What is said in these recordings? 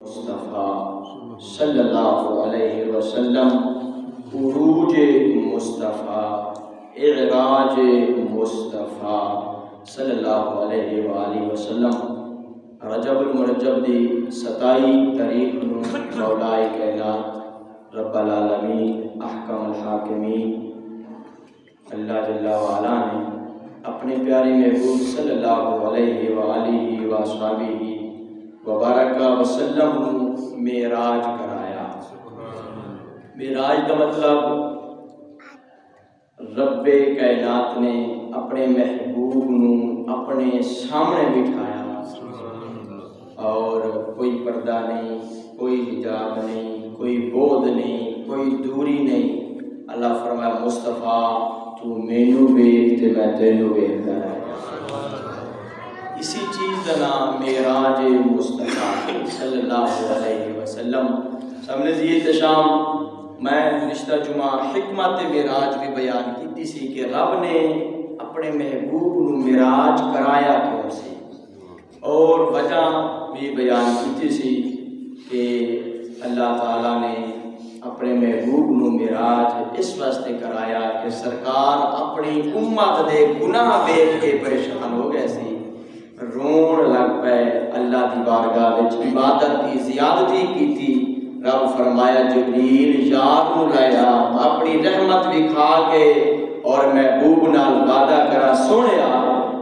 مصطفیٰ صلی اللہ علیہ وسلم، عروج مصطفیٰ، اعراج مصطفیٰ صلی اللہ علیہ وآلہ وسلم۔ رجب المرجب دی 27 تاریخ نو مولائے کائنات رب العالمین احکم الحاکمین اللہ جل وعلا نے اپنے پیارے محبوب صلی اللہ علیہ وآلہ وصحبہ وبارک وسلم معراج کرایا۔ معراج کا مطلب رب کائنات نے اپنے محبوب نو اپنے سامنے بٹھایا اور کوئی پردہ نہیں، کوئی حجاب نہیں، کوئی بود نہیں، کوئی دوری نہیں۔ اللہ فرمایا مصطفیٰ تو مینو ویکھ تے میں تینوں ویکھدا رہا۔ اسی چیز کا نام معراج مصطفیٰ صلی اللہ علیہ وسلم۔ سامنے یہ شام میں گزشتہ جمعہ حکمت معراج بھی بیان کی سی کہ رب نے اپنے محبوب نو معراج کرایا کیوں سی، اور وجہ بھی بیان کی سی کہ اللہ تعالیٰ نے اپنے محبوب نو معراج اس واسطے کرایا کہ سرکار اپنی امت دے گناہ دیکھ کے پریشان ہو گئے سی، رون لگ پے، اللہ دی بارگاہ وچ عبادت کی زیادتی کی تھی۔ رب فرمایا جبریل یار نو لایا اپنی رحمت بھی کھا کے اور محبوب نال وعدہ کرا سونیا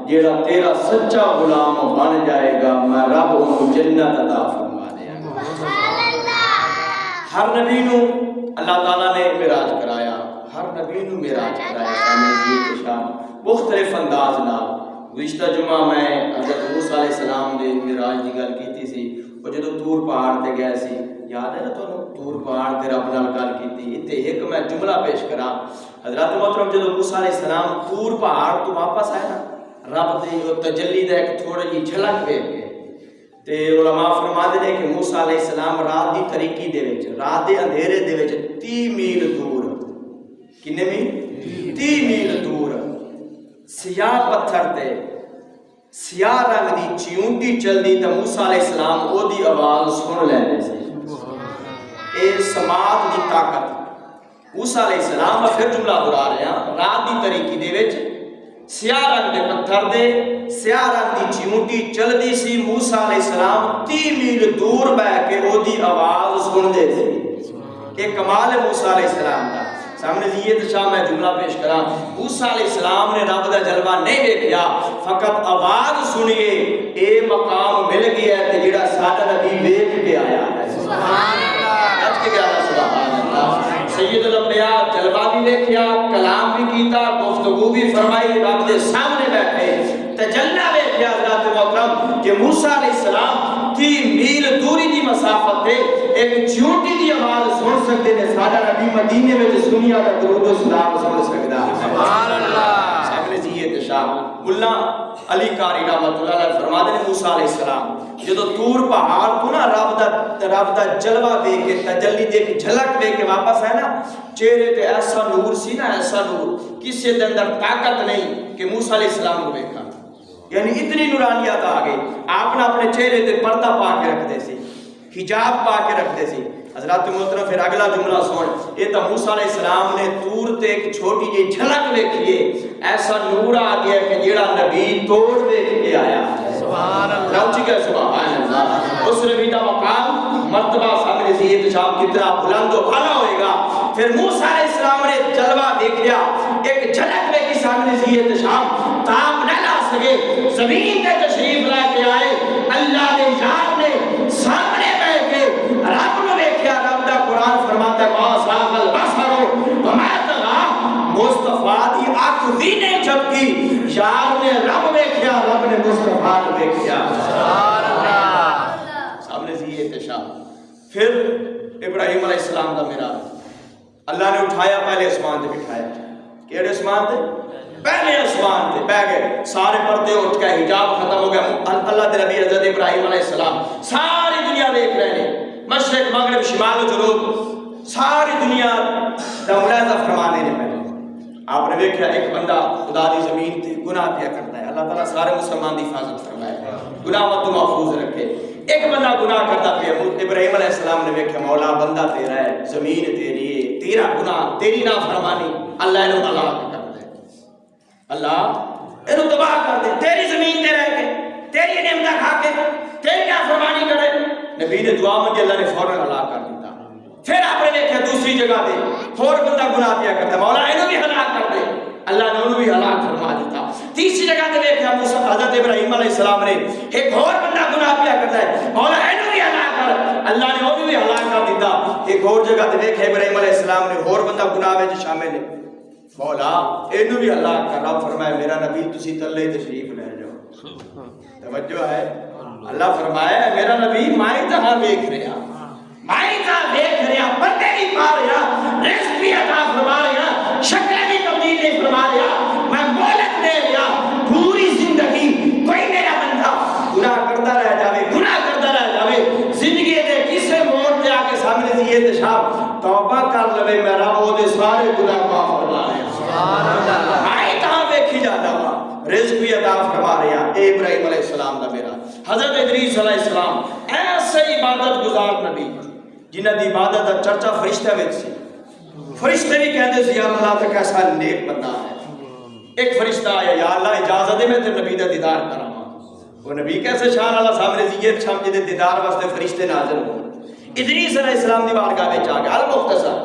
جیڑا تیرا سچا غلام بن جائے گا میں رب انہوں جنت عطا فرما دیا گا۔ ہر نبی نو اللہ تعالیٰ نے معراج کرایا، ہر نبی نو معراج کرایا۔ سامنے شام مختلف انداز نال گزشتہ جمعہ میں حضرت موسیٰ علیہ السلام دے معراج دی گل کیتی سی، وہ جدو طور پہاڑ تے گئے سی، یاد ہے نا تو طور پہاڑ تے رب نال گل کیتی۔ اتے ایک میں جملہ پیش کراں، حضرت محترم جدو موسیٰ علیہ السلام طور پہاڑ تو واپس آئے نا، رب دی تجلی دا ایک تھوڑا جی جھلک ویکھ کے تے علماء فرماتے ہیں کہ موسیٰ علیہ السلام رات دی تاریکی دے وچ، رات دے اندھیرے دے وچ 30 میل دور، کنے میل؟ 30 میل دور سیاہ پتھر تے سیاہ رنگ دی چیونٹی چل دی تے موسیٰ علیہ السلام او دی آواز سن لیندے سی۔ اے سماعت دی طاقت۔ موسیٰ علیہ السلام پھر جملہ دہرا رہے ہیں، رات دی تاریکی دے وچ سیاہ رنگ دے پتھر دے سیاہ رنگ دی چیونٹی چل دی سی، موسیٰ علیہ السلام 30 میل دور بہ کے او دی آواز سن دے سی۔ ایک کمال ہے موسیٰ علیہ السلام کا۔ سامنے یہ تشاہ میں جملہ پیش کرا، موسیٰ علیہ السلام نے رب دا جلوہ نہیں دیکھیا، فقط آواز سنیے اے مقام مل گیا ہے کہ جڑا سادہ نبی دیکھ کے آیا ہے۔ سبحان اللہ، اچھ کے گیا سبحان اللہ۔ سید الانبیاء جلوہ بھی دیکھیا، کلام بھی کیتا، گفتگو بھی فرمائی، رب دے سامنے بیٹھے تجلہ دیکھیا حضرت محترم کہ موسیٰ علیہ السلام 30 میل دوری دی مسافت تے ایک چیونٹی دی آواز سن سکتے نے، سادہ نبی مدینے میں جس دنیا کا درود و سلام سن سکتا ہے۔ سبحان اللہ۔ سامنے جیئے تشاہ ملا علی قاری رحمت اللہ علیہ فرماتے ہیں موسیٰ علیہ السلام جدو طور پہاڑ کو نا رب دا جلوہ دے کے تجلی دے کے جھلک دے کے واپس ہے نا، چہرے تے ایسا نور سی نا، ایسا نور کسی دے اندر طاقت نہیں کہ موسیٰ علیہ السلام کو دیکھا، یعنی اتنی نورانیت آ گئی۔ آپ نے اپنے چہرے تے پردہ پا کے رکھ دے سی، حجاب پا کے رکھ دے سی۔ حضرات محترم پھر اگلا جملہ سن، یہ تو موسیٰ علیہ السلام نے طور تے ایک چھوٹی جی جھلک دیکھیے، ایسا نور آ گیا کہ جیڑا نبی توڑ دیکھ کے آیا ہے۔ سبحان اللہ، راؤچی کا سبحان اللہ۔ اس نبی کا مقام مرتبہ سامنے سے یہ تشام کتنا بلند و اعلیٰ ہوئے گا۔ پھر موسیٰ علیہ السلام نے جلوہ دیکھیا، ایک جھلک میں کی سامنے سے یہ تشام تام نہ لا سکے، زمین تے تشریف لے کے آئے، اللہ نے یار نے سامنے بیٹھ کے رب نے دیکھیا۔ رب دا قرآن فرماتا ہے ما زاغ البصر وما طغى، مصطفیٰ دی آنکھ بھی نہیں جھپکی، یار نے رب دیکھیا، رب نے مصطفیٰ کو دیکھیا۔ سبحان اللہ۔ سامنے سے یہ تشام پھر ابراہیم علیہ السلام کا معراج، اللہ نے اٹھایا پہلے آسمان تے بٹھایا، کیڑے آسمان تے؟ پہلے آسمان تے بہ گئے، سارے پردے اٹھ کے حجاب ختم ہو گیا، اللہ کے نبی حضرت ابراہیم علیہ السلام ساری دنیا دیکھ رہے ہیں، مشرق مغرب شمال و جنوب ساری دنیا دا ملاحظہ فرمانے نے پہلے۔ آپ نے دیکھا ایک بندہ خدا دی زمین تے گناہ کیا کرتا ہے، اللہ تعالیٰ سارے مسلمان دی حفاظت فرمائے، گناہ مت محفوظ رکھے۔ ایک بندہ گناہ کرتا پیا، ابراہیم علیہ السلام نے ویکھیا مولا بندہ تیرا ہے، زمین تیری ہے، تیرا گناہ تیری نافرمانی، اللہ انہوں ہلاک کر دے، اللہ انہوں تباہ کر دے، تیری زمین تے رہ کے تیری نعمتاں کھا کے تیری نافرمانی کرے۔ نبی نے دعا منگی، اللہ نے فوراً ہلاک کر دیتا۔ پھر آپ نے دیکھا دوسری جگہ دے اور بندہ گناہ کیا کرتا، مولا انہوں بھی ہلاک کر دے، اللہ نے انہوں بھی ہلاک فرما دیتا۔ تیسری جگہ دے دیکھا حضرت ابراہیم علیہ السلام نے ایک اور بندہ گناہ کیا کرتا ہے، مولا انہوں بھی ہلاک کر، اللہ نے انہوں بھی ہلاک کر دیتا۔ ایک اور جگہ دے دیکھا ابراہیم علیہ السلام نے اور بندہ گناہ میں شامل ہے، مولا انہوں بھی ہلاک کر۔ رب فرمایا میرا نبی تسی تلے تشریف لے جاؤ، توجہ ہے، اللہ فرمایا میرا نبی مائیں تہاں دیکھ رہا، مائیں تہاں دیکھ رہا، پردے بھی پا رہا، رزق بھی عطا فرما رہا، شکلیں بھی تبدیل نہیں فرما رہا، میں مہلت دے رہا، پوری زندگی کوئی میرا بندہ گناہ کرتا رہ جاوے، گناہ کرتا رہ جاوے، زندگی دے کسے موڑ تے آ کے سامنے دیئے تشاب توبہ کر لوے، میرا وہ دے سارے گناہ معاف فرما رہا، سبحان اللہ، مائیں تہاں دیکھی جاتا ہوا، رزق بھی عطا فرما رہا۔ اے ابراہیم علیہ السلام دا میرا حضرت ادریس علیہ السلام ایسے عبادت گزار نبی جنہ دی عبادت دا چرچا فرشتہ وچ سی، فرشتے بھی کہتے سی یا اللہ تک ایسا نیک بندہ ہے۔ ایک فرشتہ آیا، یا اللہ اجازت دے میں تے نبی دا دیدار کراں، وہ نبی کیسے شان اللہ سامنے زیت شام جدے دیدار واسطے فرشتے نازل ہو۔ ادریس علیہ السلام دی بارگاہ وچ آ گیا، المختصر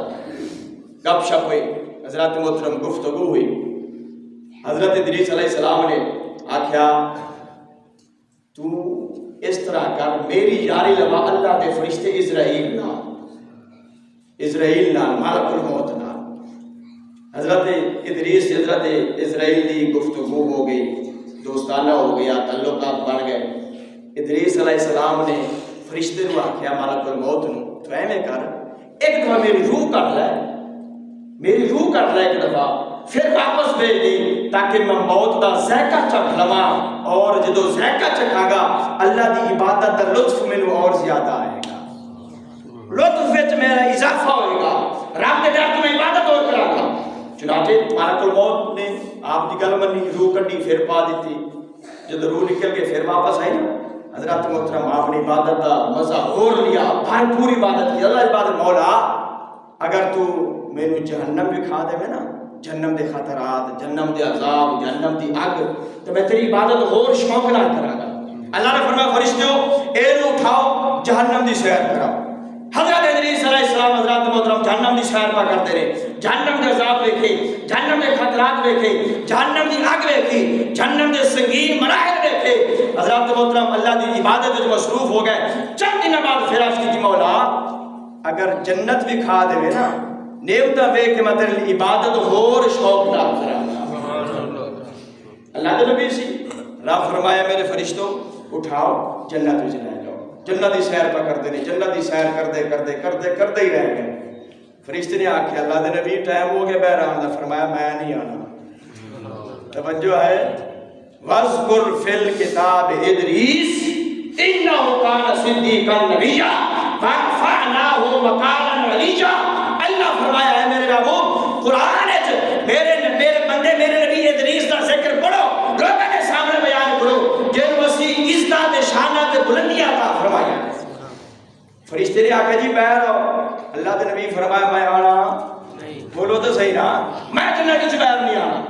گپ شپ ہوئی، حضرت محترم گفتگو ہوئی۔ حضرت ادریس علیہ السلام نے آکھیا تو اس طرح کر، میری یاری لوا اللہ دے فرشتے اسرائیل ملک الموت نہ۔ حضرت ادریس حضرت اسرائیل دی گفتگو ہو گئی، دوستانہ ہو گیا، تعلقات بن گئے۔ ادریس علیہ السلام نے فرشتے نو آکھیا ملک الموت نو تو ایویں کر، ایک دفعہ میری روح کٹ لے، میری روح کٹ لے ایک دفعہ، پھر واپس بھیج دی تاکہ میں موت دا ذائقہ چکھ لواں، اور جدو ذائقہ چکھاں گا اللہ دی عبادت دا لطف مینوں اور زیادہ آئے گا، لطف وچ میرا اضافہ ہوئے گا، رب دے در تو میں عبادت اور کراں گا۔ چنانچہ ملک الموت نے آپ دی گل منی، روح کڈی پھر پا دیتی، جدو روح نکل کے پھر واپس آئی نا، حضرت محترم آپ نے عبادت دا مزہ اور لیا، بھرپور عبادت کی، اللہ عبادت، مولا اگر تو مینوں جہنم بھی کھا دے میں نا، جہنم دے خطرات، جہنم دے عذاب، جہنم دی اگ، تو میں تیری عبادت اور شوق نال کراں گا۔ اللہ نے فرمایا فرشتوں اینو اٹھاؤ جہنم دی سیر کراؤ۔ حضرت ادریس علیہ السلام حضرت محترم جہنم دی سیر پا کرتے رہے، جہنم دے عذاب دیکھے، جہنم دے خطرات دیکھے، جہنم دی اگ دیکھی، جہنم دے سنگین مراحل دیکھے۔ حضرت محترم اللہ دی عبادت وچ مصروف ہو گئے۔ چند دن بعد پھر عرض کی مولا اگر جنت بھی کھا دے نا، نعمتاں ویکھ کے میں تیری عبادت اور شوق نال کراں گا۔ اللہ دے نبی سی، رب فرمایا میرے فرشتوں اٹھاؤ جنت وچ لے جاؤ، جنت دی سیر پا کرتے نہیں، جنت دی سیر کرتے ہی رہ گئے۔ فرشتے نے آکھیا اللہ دے نبی ٹائم ہو گیا بہرام دا، فرمایا میں نہیں آنا۔ توجہ ہے، وَاذْكُرْ فِي الْكِتَابِ إِدْرِيسَ إِنَّهُ كَانَ صِدِّيقًا نَبِيًّا وَرَفَعْنَاهُ مَكَانًا عَلِيًّا۔ اللہ فرمایا ہے میرے محبوب قرآن میرے بندے میرے نبی ادریس دا ذکر پڑھو، لوگوں کے سامنے بیان کرو، جن وسیع عزت شانت بلندیاں عطا فرمایا۔ فرشتے نے آکھا جی باہر آؤ، اللہ دے نبی فرمایا میں آنا، بولو تو صحیح نا، میں جنت وچ باہر نہیں آنا۔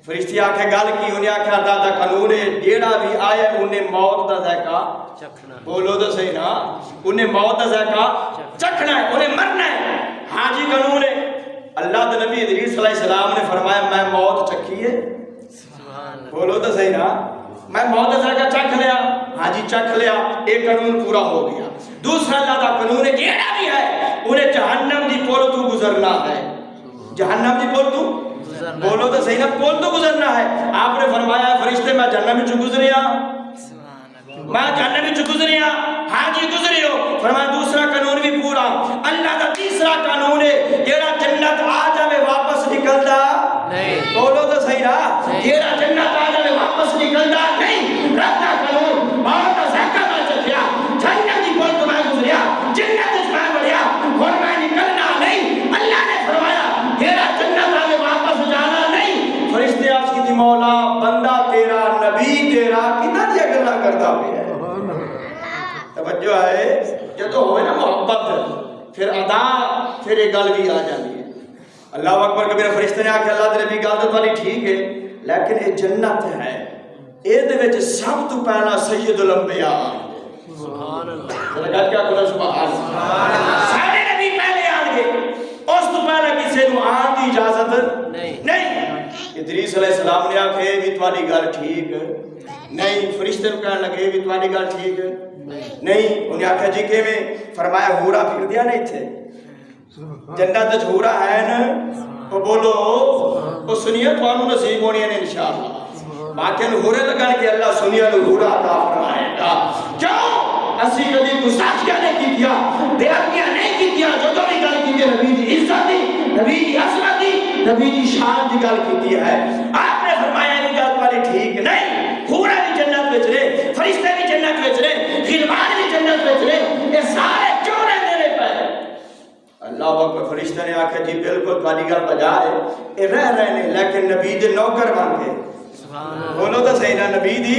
فرشتے آکھے گل کی، انہیں آکھا اللہ دا قانون ہے جیڑا بھی آیا انہیں موت دا ذائقہ چکھنا، بولو تو صحیح نا، انہیں موت دا ذائقہ چکھنا ہے، انہیں مرنا ہے۔ ہاں جی قانون ہے۔ اللہ دے نبی ادریس علیہ السلام نے فرمایا میں موت چکھی ہے، بولو تو صحیح نا، میں موت دا ذائقہ چکھ لیا، ہاں جی چکھ لیا، ایک قانون پورا ہو گیا۔ دوسرا اللہ دا قانون ہے جیڑا بھی ہے انہیں جہنم دی پول تو گزرنا ہے، جہنم دی پول تو بولو تو صحیح نا، پول تو گزرنا ہے۔ آپ نے فرمایا فرشتے میں جہنم وچ گزریا، میں جہنم وچ گزریا، ہاں جی گزری ہو، فرمایا دوسرا قانون بھی پورا۔ اللہ کا تیسرا قانون ہے جیڑا جنت آ جاوے واپس نکلدا نہیں، بولو تو صحیح نا، جیڑا جنت آ جاوے واپس نکلدا نہیں۔ رب دا قانون موت دا ذائقہ میں چکھیا، جنت دی پول تو میں گزریا، جنت وچ میں بڑھیا، ہن میں نکلنا نہیں۔ اللہ نے فرمایا جیڑا جنت آوے واپس جانا نہیں۔ فرشتے عرض کی مولا بندہ تیرا نبی تیرا کتنا دیا گلا کردا پیا، پھر ادا پھر یہ گل بھی آ جاتی ہے. اللہ اکبر کبیر. فرشتے نے آخیا اللہ دے نبی گل تو تھوڑی ٹھیک ہے لیکن یہ جنت ہے, یہ سب تو پہلا سید الانبیاء سبحان اللہ کیا کرو سبحان اللہ سارے نبی پہلے آن گے, اس تو پہلے کسی کو آن کی اجازت نہیں. ادریس علیہ السلام نے آخیا بھی تھوڑی گل ٹھیک نہیں, فرشتے کو کہنے لگے بھی تھوڑی گل ٹھیک نہیں. انہیں آخیا جی کہ میں فرمایا ہورا پھر دیا نہیں تھے جنت وچ ہورا ہے نا, وہ بولو وہ سنیے تھانوں نصیب ہونی ہے انشاءاللہ. باقی ہورے لگن کہ اللہ سنیا نو ہورا عطا فرمائے گا. کیوں اسی کبھی گستاخیاں نہیں کیتیا, بے ادبیاں نہیں کیتیا, جو بھی گل کی نبی دی عزت دی, نبی دی عظمت دی, نبی دی شان دی گل کیتی ہے. آپ نے فرمایا یہ گل والی ٹھیک نہیں, ہورا بھی جنت وچ رہے, فرشتے بھی جنت وچ رہے, غلمان بھی جنت وچ رہے, یہ سارے کیوں رہندے نے پے؟ اللہ اکبر. فرشتے نے آخیا جی بالکل تھوڑی گل بجا ہے, یہ رہ رہے ہیں لیکن نبی دے نوکر بن کے. بولو تو صحیح نا, نبی دی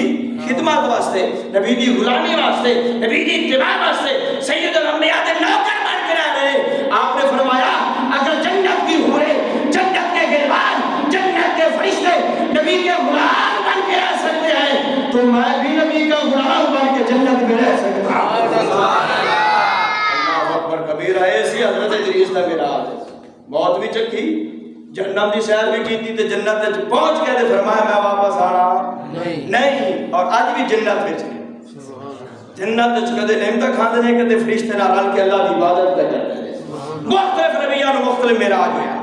خدمت واسطے, نبی دی غلامی واسطے, نبی دی اتباع واسطے سید الانبیاء دے نوکر بن کے رہ رہے. آپ نے فرمایا اگر جنت کی حوریں, جنت کے غلمان, جنت کے فرشتے نبی کے غلام بن کے رہ سکتے ہیں تو میں بھی نبی کا غلام بن کے جنت میں رہ سکتا ہوں. اللہ اکبر کبیرہ. ایسی حضرت ادریس دا معراج, موت بھی چکھی, جہنم دی سیر بھی کیتی تے جنت وچ پہنچ کے تے فرمایا میں واپس آنا نہیں. اور اج بھی جنت وچ نے, جنت وچ کدے نعمت کھاندے نے, کدے فرشتے نال رل کے اللہ دی عبادت کرتے نے. مختلف نبیاں نو مختلف معراج ہویا,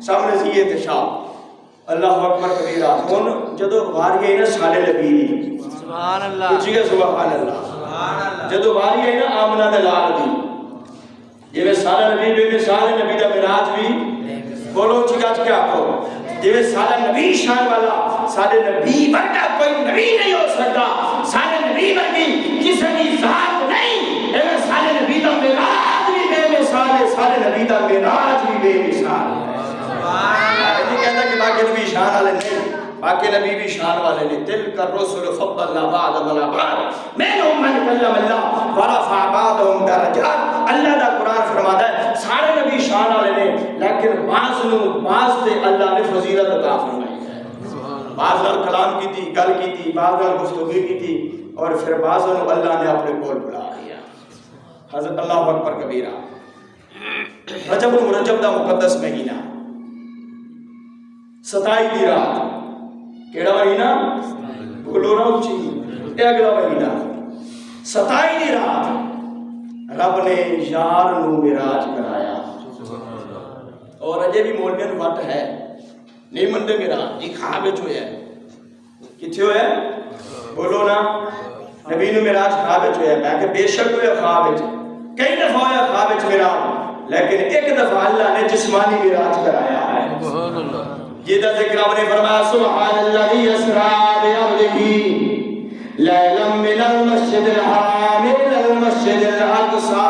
سامنے سی احتشام. اللہ اکبر کبیرہ. ہن جدوں واری آئی نا سارے نبی دی, سبحان اللہ, پوچھیے سبحان اللہ, سبحان اللہ. جدوں واری آئی نا آمنہ دے لال دی, جویں سارے نبی بھی سارے نبی دا معراج بھی, بولو چی گاج کیا کہو, جویں سارا نبی شان والا, سارے نبی ورگا کوئی نبی نہیں ہو سکتا, سارے نبی ورگی کسی کی ذات نہیں, ایویں سارے نبی دا معراج بھی بے مثال ہے, سارے نبی دا معراج بھی بے مثال ہے. نہیں کہتا کہ باقی نبی شان والے نہیں, باقی نبی بھی شان والے نہیں. تلک الرسل فضلنا بعضهم على بعض منهم من کلم اللہ ورفع بعضهم درجات. اللہ دا قرآن فرماتا ہے سارے نبی شان والے نے لیکن بعض نو بعض تے اللہ نے فضیلت عطا فرمائی ہے. بعض نال کلام کی تھی, گل کی تھی, بعض نال گفتگو کی تھی, اور پھر بعض نو اللہ نے اپنے کول بلا لیا. حضرت اللہ اکبر کبیرہ. رجب المرجب دا مقدس مہینہ, 27 دی رات, کیڑا مہینہ بولو نا اچھی, اے اگلا مہینہ 27 دی رات رب نے یار نو معراج کرایا. اور اجے بھی مولویاں نو وٹ ہے نہیں منتے معراج, یہ خواب وچ ہویا ہے. کتھے ہویا ہے بولو نا, نبی نو معراج خواب وچ ہویا ہے. میں کہ بے شک ہویا خواب وچ, کئی دفعہ ہویا خواب وچ معراج, لیکن ایک دفعہ اللہ نے جسمانی معراج کرایا ہے. سبحان اللہ. یہ دا ذکر آپ نے فرمایا سبحان الذی اسریٰ بعبدہ لیلا من المسجد الحرام الى المسجد الاقصی.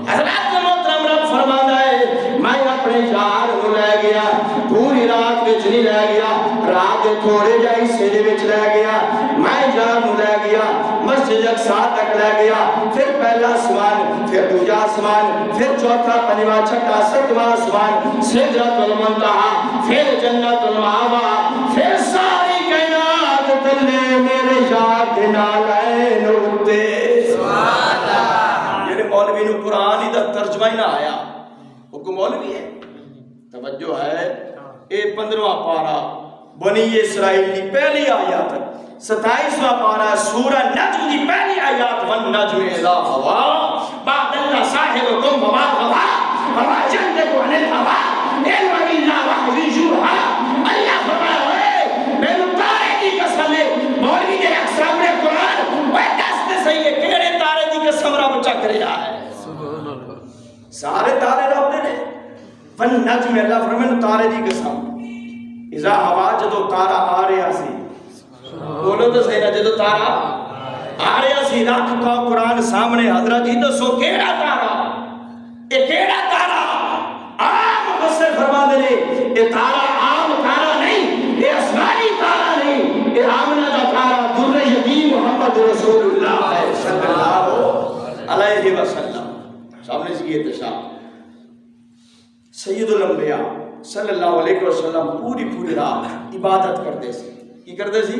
حضرات محترم رب فرماتا ہے میں اپنے یار نو لے گیا, پوری رات وچ نہیں لے گیا, رات دے تھوڑے جا حصے دے وچ لے گیا, میں یار نو لے گیا مسجد اقصی تک لے گیا. پھر پہلا آسمان, پھر دوسرا آسمان, پھر چوتھا, پنجواں, چھٹا, ساتواں آسمان, سدرۃ المنتہا, پھر جنت المأویٰ, پھر ساری کائنات تلے میرے یار دے نال این اُتے. سبحان اللہ. یہ مولوی نو قرآن ہی دا ترجمہ ہی نہ آیا, وہ کو مولوی ہے. توجہ ہے, اے 15واں پارہ بنی اسرائیل کی پہلی آیات, 27واں پارہ سورہ نجم کی پہلی آیات, والنجم اذا ہوا بعد اللہ صاحبکم وما غوا وما جنتک عن الہوا علم الا وحی یوحا. اللہ فرمایا میں تارے کی قسم ہے, مولوی کے اقسام نے قرآن وہ دست صحیح ہے, کیڑے تارے کی قسم رب چک رہا ہے. سارے تارے رب نے, والنجم اللہ فرمایا تارے کی قسم, اذا ہوا جدو تارا آ رہا سی, بولو تو صحیح نا, جدو تارا آ رہا سی, رکھ کا قرآن سامنے, حضرت جی دسو کیڑا تارا, اے کیڑا تارا. عام مفسر فرما دے اے تارا عام تارا نہیں, اے آسمانی تارا نہیں, اے آمنہ دا تارا در یتیم محمد رسول اللہ صلی اللہ علیہ وسلم. سامنے سے یہ احتشام سید الانبیاء صلی اللہ علیہ وسلم پوری رات عبادت کرتے سی. کی کرتے سی؟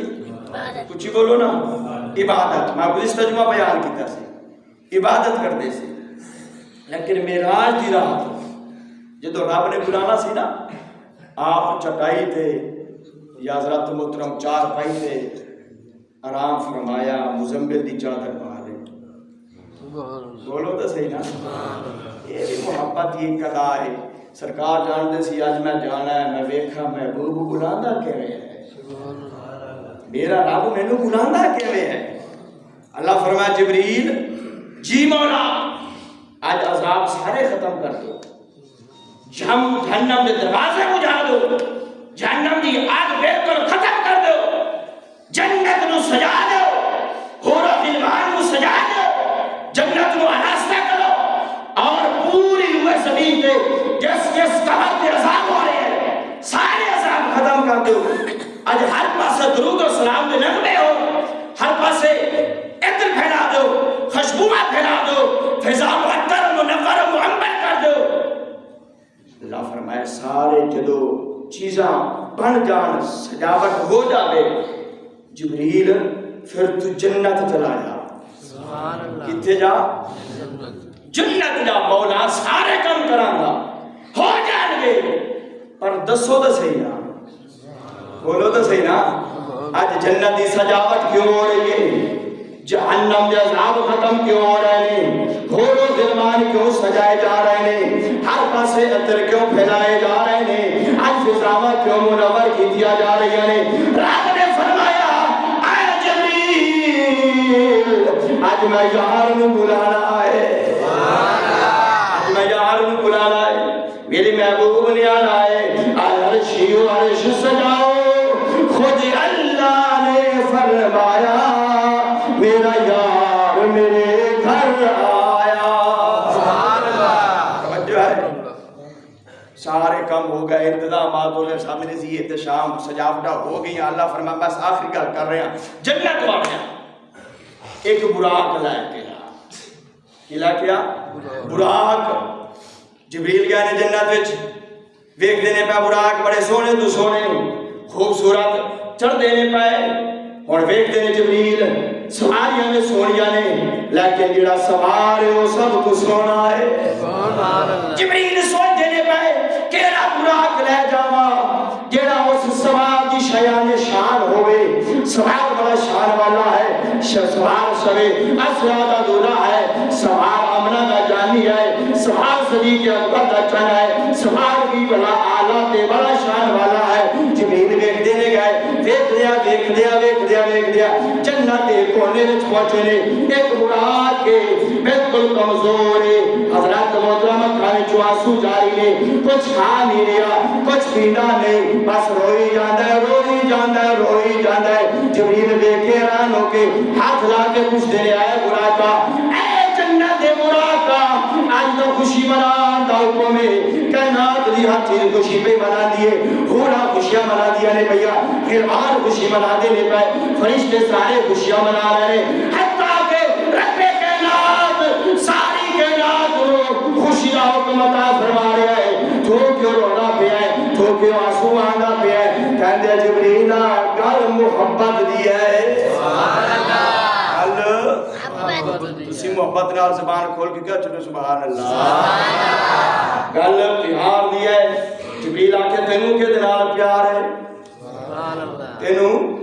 کچھ ہی بولو نا. عبادت. میں گزشتہ جمعہ بیان کیتا سی عبادت کرتے سی. لیکن معراج دی رات جدو رب نے بلانا سی نا, آپ چٹائی تے یا حضرت محترم چار پائی تے آرام فرمایا, مزمل دی چادر پا لے. بولو تو صحیح نا. یہ بھی محبت کی ایک ادا ہے. سرکار جانتے سی اج میں جانا ہے, میں ویکھا محبوب بلاندا کیویں ہے, میرا رب مینوں بلاندا کیویں ہے. اللہ فرمایا جبریل جی مولا آج عذاب سارے ختم کر دو, جہنم دے دروازے بجھا دو, جہنم دی آگ بالکل ختم کر دو, جنت نو سجا دو, حور و غلمان نو سجا دو, جنت نو آراستہ کرو, اور پوری ہوئے زمین پہ جس قبر کے عذاب ہو رہے ہیں سارے عذاب ختم کر دو. آج ہر پاسے درود و سلام دے نغمے ہو, ہر پاسے عطر پھیلا دو, خوشبوئیں پھیلا دو, فضا معطر منور معمر کر دو. اللہ فرمائے سارے جدو چیزاں بن جان سجاوٹ ہو جاوے, جبریل پھر تو جنت چلا جا. کتنے جا؟ جنت جا. مولا سارے کم کران گا ہو جان گے, پر دسو تو صحیح نا, بولو تو صحیح نا. آج جنت دی سجاوٹ کیوں ہو رہی ہے, جہنم دے عذاب ختم کیوں ہو رہے ہیں, حور و غلمان کیوں سجائے جا رہے ہیں, ہر پاسے عطر کیوں پھیلائے جا رہے ہیں, آج فضاواں کیوں منور کی دیا جا رہی ہیں. رب نے فرمایا اے جبریل آج میں یار نو بلانا ہے, آج میں یار نو بلانا ہے, میرے محبوب نے آنا ہے. عرشی و عرش سجاؤ, خود اللہ نے فرمایا میرا یار میرے گھر آیا. توجہ ہے, سارے کم ہو گئے, انتظامات ہو گئے, سامنے سے یہ احتشام سجاوٹا ہو گئی. اللہ فرمایا بس آخری گل کر رہے ہیں, جنت واقعہ ایک براق لائے کیا, کلا کیا براق. جبریل گیا نے جنت وچ, ویکھ دینے پہ براق بڑے سونے تو سونے خوبصورت چڑھ دینے پہ. اور ویکھ دینے جبریل سواریاں میں سونیاں نے, لیکن جڑا سوار ہے وہ سب کو سونا ہے. جبریل سوچ دینے پہ کیڑا براق لے جاوا جڑا اس سوار کی شیان شان ہوئے. سوار بڑا شان والا ہے, سوار سوے اسرا کا دولہ ہے, سوار امنہ کا جانی ہے, سوار صدیق اکبر کا چن ہے, سوار بھی بڑا آلہ تے بڑا شان والا ہے. جبریل ویکھ دینے گئے, ویکھ دیا جنت دے کونے وچ پہنچے نے. ایک براق کے بالکل کمزور ہے, حضرت محترم اکھاں وچوں آنسو جاری نے, کچھ کھا نہیں رہا, کچھ پیندا نہیں, بس روئی جاندا ہے. جبریل ویکھ کے حیران ہو کے ہاتھ لا کے پوچھ دے آئے براقا, اے جنت دے براقا آج تو خوشی منا دا حکم ہے, کائنات دی ہر چیز خوشی پہ منا دیے, ہورا خوشیاں منا دیا نے بھیا, غلمان خوشی منا دینے پہ, فرشتے سارے خوشیاں منا رہے ہیں, حتیٰ کہ رب کائنات ساری کائنات کو خوشی کا حکم عطا فرما رہا ہے. تو کیوں رونا پیا ہے, تو کیوں آنسو آنا پیا ہے, کہندے جبریل گل محبت دی ہے. تسی محبت نال زبان کھول کے کیا چلو سبحان اللہ. گل پیار دی ہے. جبریل آکے تینوں کے دنال پیار ہے, تینوں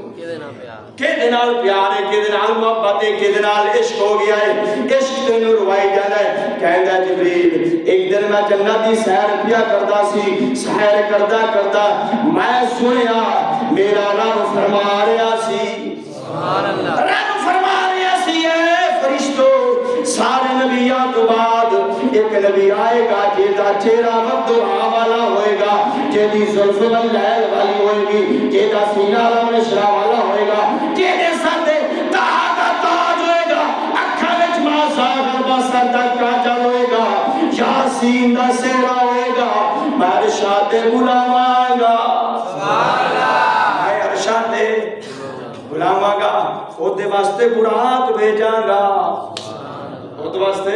کہ دنال پیار ہے, کہ دنال محبت ہے, کہ دنال عشق ہو گیا ہے. عشق تینوں روائی جانا ہے. کہندہ جبریل ایک دن میں جنت دی سیر پیا کردا سی, سیر کردا میں سنیا میرا رب فرما رہا سی, رب فرما رہا سی اے فرشتو سارے نبیوں تو بعد ایک نبی آئے گا جیدہ چہرہ ودعا والا ہوئے گا, جیدی زلف واللیل والی ہوئے گی, جیدہ سینہ مشرا والا ہوئے گا, جیدے سردے تاہدہ تاج ہوئے گا, اکھا وچ ماسا غربہ سردہ کاجل ہوئے گا, یاسین دا سیرہ ہوئے گا, میں ارشاد بلاواں گا, میں ارشاد بلاواں گا, وہ دے واسطے براق بھیجاں گا, وہ دے واسطے